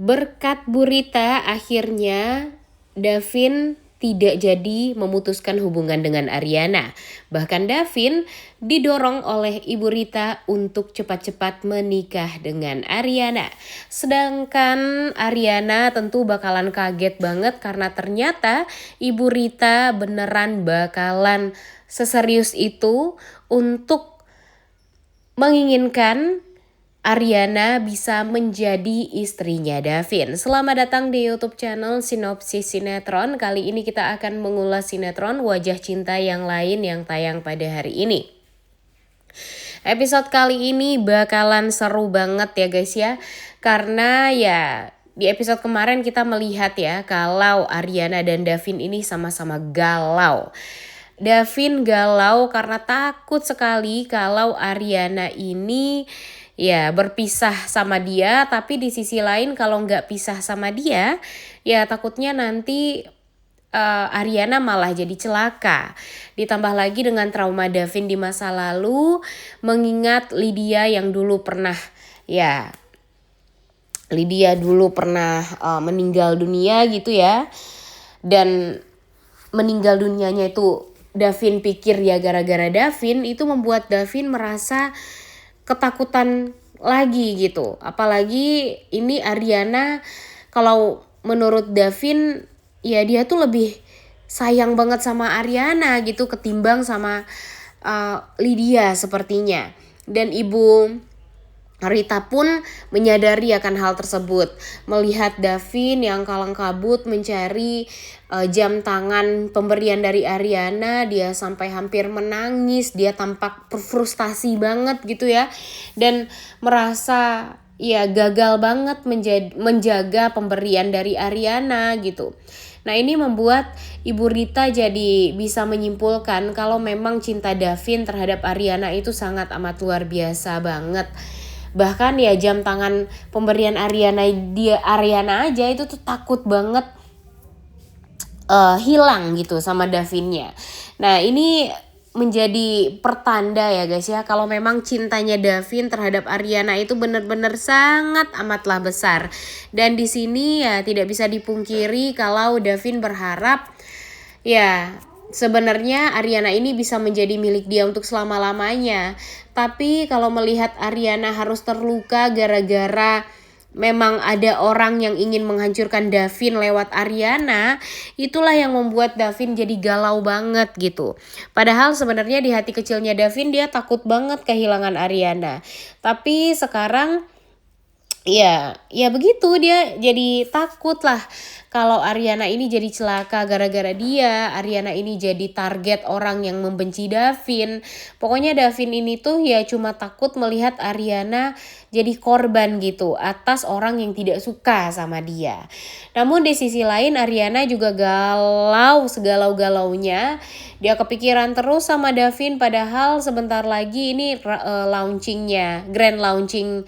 Berkat Bu Rita, akhirnya Davin tidak jadi memutuskan hubungan dengan Ariana. Bahkan Davin didorong oleh Ibu Rita untuk cepat-cepat menikah dengan Ariana. Sedangkan Ariana tentu bakalan kaget banget karena ternyata Ibu Rita beneran bakalan seserius itu untuk menginginkan Ariana bisa menjadi istrinya Davin. Selamat datang di YouTube channel Sinopsis Sinetron. Kali ini kita akan mengulas sinetron Wajah Cinta yang lain yang tayang pada hari ini. Episode kali ini bakalan seru banget ya guys ya. Karena ya di episode kemarin kita melihat ya kalau Ariana dan Davin ini sama-sama galau. Davin galau karena takut sekali kalau Ariana ini ya berpisah sama dia, tapi di sisi lain kalau nggak pisah sama dia, ya takutnya nanti Ariana malah jadi celaka. Ditambah lagi dengan trauma Davin di masa lalu, mengingat Lydia yang dulu pernah meninggal dunia gitu ya. Dan meninggal dunianya itu Davin pikir ya gara-gara Davin, itu membuat Davin merasa ketakutan lagi gitu. Apalagi ini Ariana, kalau menurut Davin ya dia tuh lebih sayang banget sama Ariana gitu ketimbang sama Lydia sepertinya. Dan Ibu Rita pun menyadari akan hal tersebut. Melihat Davin yang kalang kabut mencari jam tangan pemberian dari Ariana, dia sampai hampir menangis. Dia tampak frustasi banget gitu ya. Dan merasa ya gagal banget menjaga pemberian dari Ariana gitu. Nah ini membuat Ibu Rita jadi bisa menyimpulkan kalau memang cinta Davin terhadap Ariana itu sangat amat luar biasa banget. Bahkan ya jam tangan pemberian Ariana aja itu tuh takut banget hilang gitu sama Davinnya. Nah ini menjadi pertanda ya guys ya kalau memang cintanya Davin terhadap Ariana itu benar-benar sangat amatlah besar. Dan di sini ya tidak bisa dipungkiri kalau Davin berharap ya sebenarnya Ariana ini bisa menjadi milik dia untuk selama-lamanya. Tapi kalau melihat Ariana harus terluka gara-gara memang ada orang yang ingin menghancurkan Davin lewat Ariana, itulah yang membuat Davin jadi galau banget gitu. Padahal sebenarnya di hati kecilnya Davin dia takut banget kehilangan Ariana. Tapi sekarang ya begitu, dia jadi takut lah kalau Ariana ini jadi celaka gara-gara dia. Ariana ini jadi target orang yang membenci Davin. Pokoknya Davin ini tuh ya cuma takut melihat Ariana jadi korban gitu atas orang yang tidak suka sama dia. Namun di sisi lain Ariana juga galau segalau-galaunya. Dia kepikiran terus sama Davin, padahal sebentar lagi ini grand launchingnya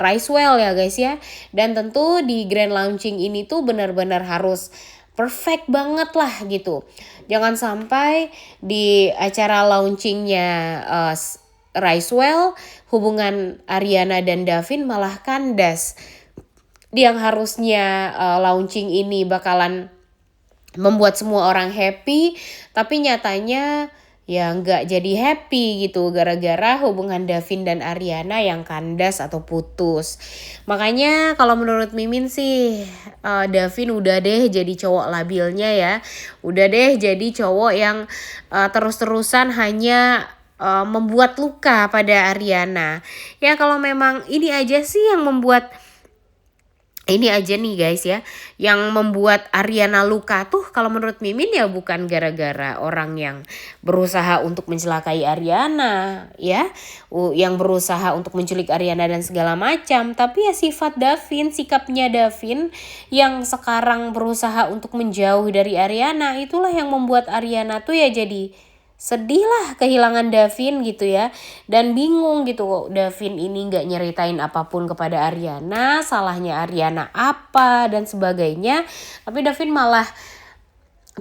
Ricewell ya guys ya. Dan tentu di grand launching ini tuh benar-benar harus perfect banget lah gitu. Jangan sampai di acara launchingnya Ricewell hubungan Ariana dan Davin malah kandas. Yang harusnya launching ini bakalan membuat semua orang happy, tapi nyatanya ya nggak jadi happy gitu gara-gara hubungan Davin dan Ariana yang kandas atau putus. Makanya kalau menurut Mimin sih Davin udah deh jadi cowok labilnya ya. Udah deh jadi cowok yang terus-terusan hanya membuat luka pada Ariana. Ya kalau memang ini aja sih yang membuat ini aja nih guys ya, yang membuat Ariana luka tuh kalau menurut Mimin ya bukan gara-gara orang yang berusaha untuk mencelakai Ariana ya, yang berusaha untuk menculik Ariana dan segala macam, tapi ya sifat Davin, sikapnya Davin yang sekarang berusaha untuk menjauh dari Ariana, itulah yang membuat Ariana tuh ya jadi sedih lah kehilangan Davin gitu ya. Dan bingung gitu kok Davin ini gak nyeritain apapun kepada Ariana, salahnya Ariana apa dan sebagainya. Tapi Davin malah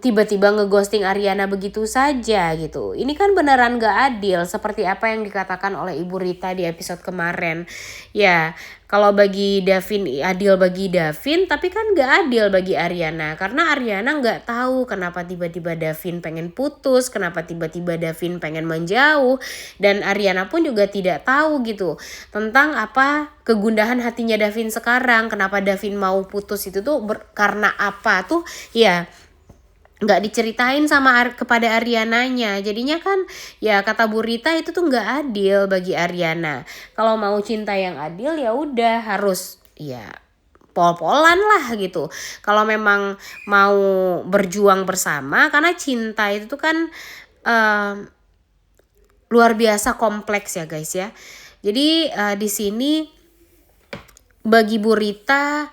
tiba-tiba ngeghosting Ariana begitu saja gitu. Ini kan beneran gak adil seperti apa yang dikatakan oleh Ibu Rita di episode kemarin. Ya Kalau bagi Davin adil bagi Davin, tapi kan gak adil bagi Ariana. Karena Ariana gak tahu kenapa tiba-tiba Davin pengen putus, kenapa tiba-tiba Davin pengen menjauh. Dan Ariana pun juga tidak tahu gitu tentang apa kegundahan hatinya Davin sekarang. Kenapa Davin mau putus itu tuh karena apa tuh ya nggak diceritain kepada Ariananya. Jadinya kan ya kata Bu Rita itu tuh nggak adil bagi Ariana. Kalau mau cinta yang adil ya udah harus ya pol-polan lah gitu. Kalau memang mau berjuang bersama, karena cinta itu tuh kan luar biasa kompleks ya guys ya. Jadi di sini bagi Bu Rita,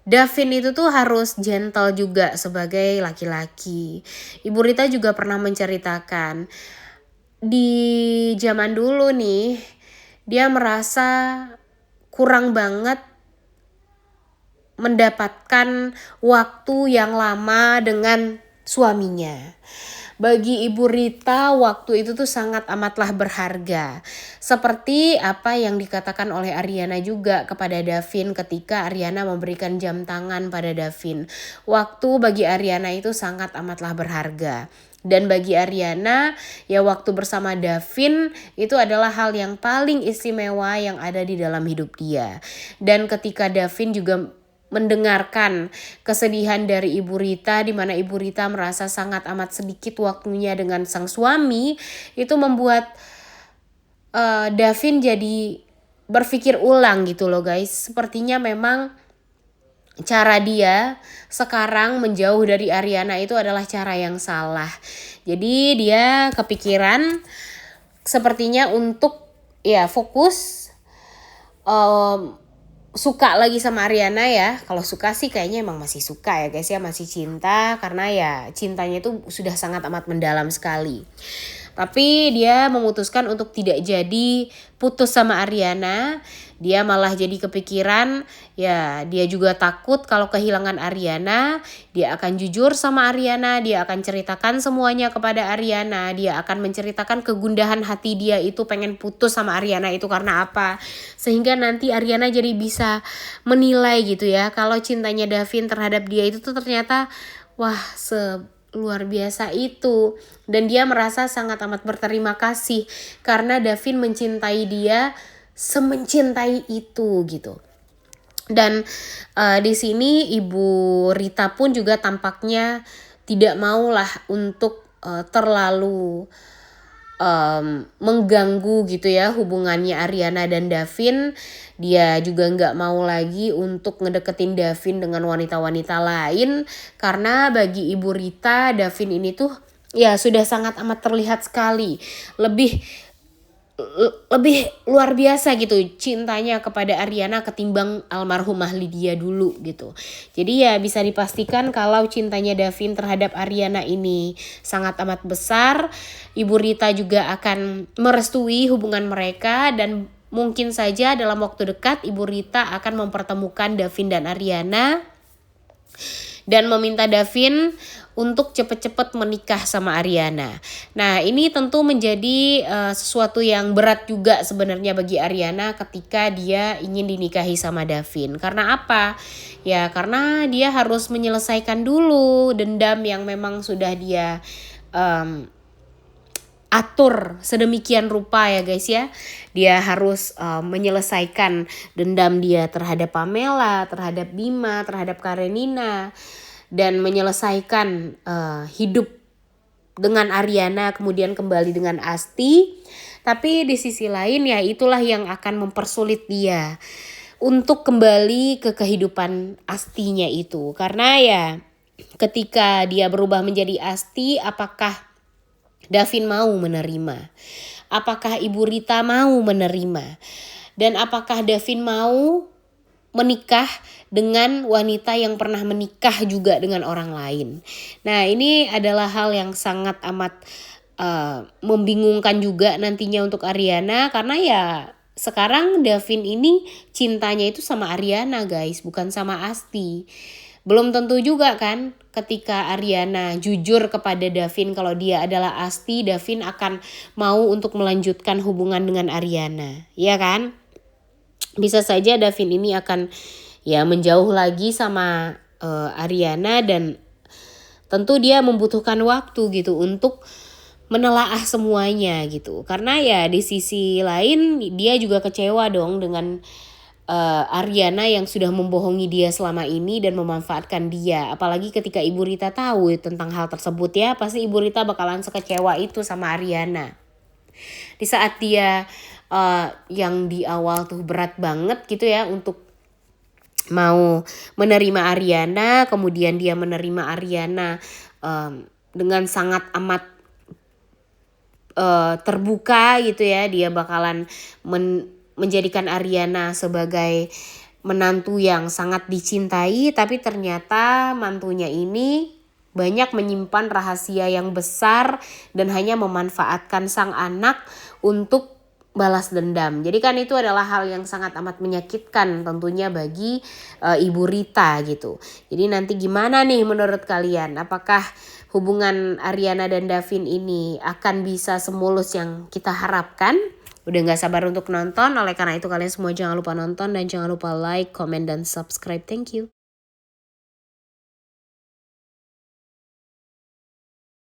Davin itu tuh harus gentle juga sebagai laki-laki. Ibu Rita juga pernah menceritakan di zaman dulu nih, dia merasa kurang banget mendapatkan waktu yang lama dengan suaminya. Bagi Ibu Rita, waktu itu tuh sangat amatlah berharga. Seperti apa yang dikatakan oleh Ariana juga kepada Davin ketika Ariana memberikan jam tangan pada Davin. Waktu bagi Ariana itu sangat amatlah berharga. Dan bagi Ariana, ya waktu bersama Davin itu adalah hal yang paling istimewa yang ada di dalam hidup dia. Dan ketika Davin juga mendengarkan kesedihan dari Ibu Rita, di mana Ibu Rita merasa sangat amat sedikit waktunya dengan sang suami, itu membuat Davin jadi berpikir ulang gitu loh guys. Sepertinya memang cara dia sekarang menjauh dari Ariana itu adalah cara yang salah. Jadi dia kepikiran sepertinya untuk ya fokus suka lagi sama Ariana ya. Kalau suka sih kayaknya emang masih suka ya guys ya, masih cinta, karena ya cintanya itu sudah sangat amat mendalam sekali. Tapi dia memutuskan untuk tidak jadi putus sama Ariana. Dia malah jadi kepikiran, ya dia juga takut kalau kehilangan Ariana. Dia akan jujur sama Ariana, dia akan ceritakan semuanya kepada Ariana. Dia akan menceritakan kegundahan hati dia itu pengen putus sama Ariana itu karena apa. Sehingga nanti Ariana jadi bisa menilai gitu ya, kalau cintanya Davin terhadap dia itu tuh ternyata wah luar biasa itu. Dan dia merasa sangat amat berterima kasih karena Davin mencintai dia semencintai itu gitu. Dan di sini Ibu Rita pun juga tampaknya tidak maulah untuk terlalu mengganggu gitu ya hubungannya Ariana dan Davin. Dia juga nggak mau lagi untuk ngedeketin Davin dengan wanita-wanita lain, karena bagi Ibu Rita Davin ini tuh ya sudah sangat amat terlihat sekali lebih luar biasa gitu cintanya kepada Ariana ketimbang almarhumah Lydia dulu gitu. Jadi ya bisa dipastikan kalau cintanya Davin terhadap Ariana ini sangat amat besar. Ibu Rita juga akan merestui hubungan mereka, dan mungkin saja dalam waktu dekat Ibu Rita akan mempertemukan Davin dan Ariana dan meminta Davin untuk cepet-cepet menikah sama Ariana. Nah ini tentu menjadi sesuatu yang berat juga sebenarnya bagi Ariana ketika dia ingin dinikahi sama Davin. Karena apa? Ya karena dia harus menyelesaikan dulu dendam yang memang sudah dia atur sedemikian rupa ya guys ya. Dia harus menyelesaikan dendam dia terhadap Pamela, terhadap Bima, terhadap Karenina, dan menyelesaikan hidup dengan Ariana, kemudian kembali dengan Asti. Tapi di sisi lain ya itulah yang akan mempersulit dia untuk kembali ke kehidupan Astinya itu. Karena ya ketika dia berubah menjadi Asti, apakah Davin mau menerima? Apakah Ibu Rita mau menerima? Dan apakah Davin mau menikah dengan wanita yang pernah menikah juga dengan orang lain? Nah ini adalah hal yang sangat amat membingungkan juga nantinya untuk Ariana, karena ya sekarang Davin ini cintanya itu sama Ariana guys, bukan sama Asti. Belum tentu juga kan ketika Ariana jujur kepada Davin kalau dia adalah Asti, Davin akan mau untuk melanjutkan hubungan dengan Ariana, ya kan? bisa saja Davin ini akan ya menjauh lagi sama Ariana, dan tentu dia membutuhkan waktu gitu untuk menelaah semuanya gitu. Karena ya di sisi lain dia juga kecewa dong dengan Ariana yang sudah membohongi dia selama ini dan memanfaatkan dia. Apalagi ketika Ibu Rita tahu tentang hal tersebut, ya pasti Ibu Rita bakalan sekecewa itu sama Ariana. Di saat dia yang di awal tuh berat banget gitu ya untuk mau menerima Ariana, kemudian dia menerima Ariana dengan sangat amat terbuka gitu ya. Dia bakalan menjadikan Ariana sebagai menantu yang sangat dicintai, tapi ternyata mantunya ini banyak menyimpan rahasia yang besar dan hanya memanfaatkan sang anak untuk balas dendam. Jadi kan itu adalah hal yang sangat amat menyakitkan tentunya bagi Ibu Rita gitu. Jadi nanti gimana nih menurut kalian? Apakah hubungan Ariana dan Davin ini akan bisa semulus yang kita harapkan? Udah gak sabar untuk nonton. Oleh karena itu kalian semua jangan lupa nonton dan jangan lupa like, comment, dan subscribe. Thank you.